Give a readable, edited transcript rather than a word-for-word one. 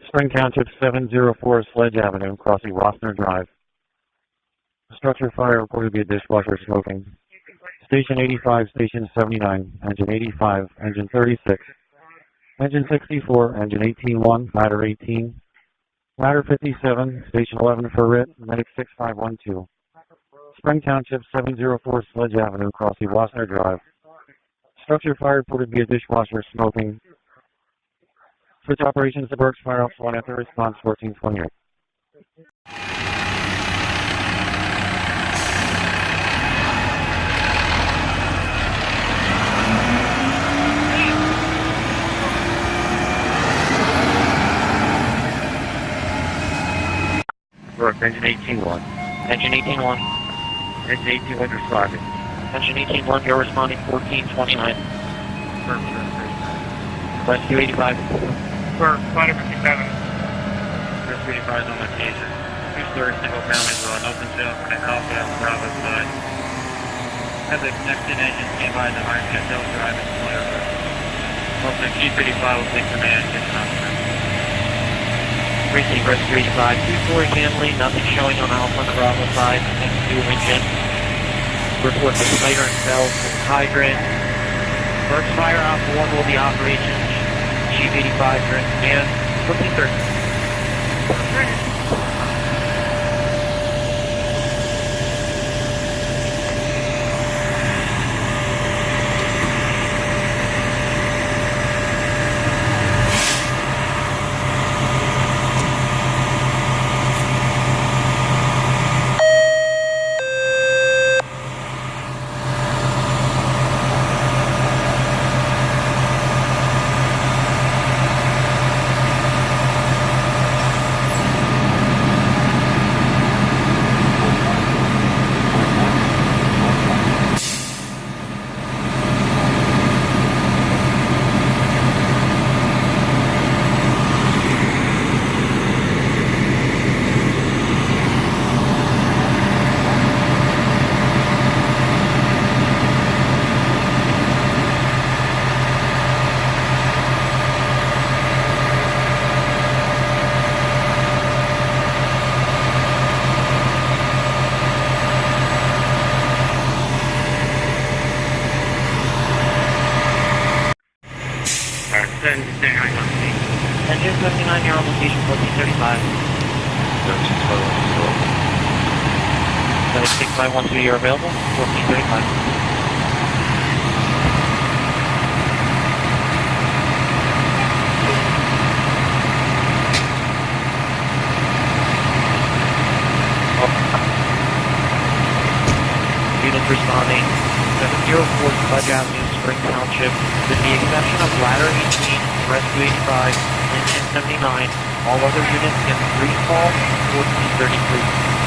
Spring Township 704 Sledge Avenue, crossing Rossner Drive. Structure fire reported to be a dishwasher smoking. Station 85, Station 79, Engine 85, Engine 36, Engine 64, Engine 18-1, Ladder 18, Ladder 57, Station 11 for RIT, Medic 6512. Spring Township 704 Sledge Avenue, crossing Rossner Drive. Structure fire reported to be a dishwasher smoking. Switch operations to Berks Fire, Officer 1 after response 1428. Berks, Engine 18-1. Engine 18-1. Engine 18-1 responding. Engine 18-1, you're responding 1429. Rescue 85. Berks, Fire 57. Rescue 85 is on location. Two-story single family on open sale for the Alpha and Bravo side. Have the connected engine stand by the high hill drive and flare. Officer P25 will take command and get confidence. Receive Rescue 85, two-story family, nothing showing on Alpha and the Bravo side, next to engine. Report the spider and cells from hydrant. Berks Fire Alpha 1 will be operations. Chief 85, you're in command. 1430. Engine 79, you're on location 1435. Medic 6512, you're available, 1435. Units responding, 704 Sledge Avenue, Spring Township, with the exception of Ladder 18, Rescue 85, Engine 79, all other units in free fall, 1433.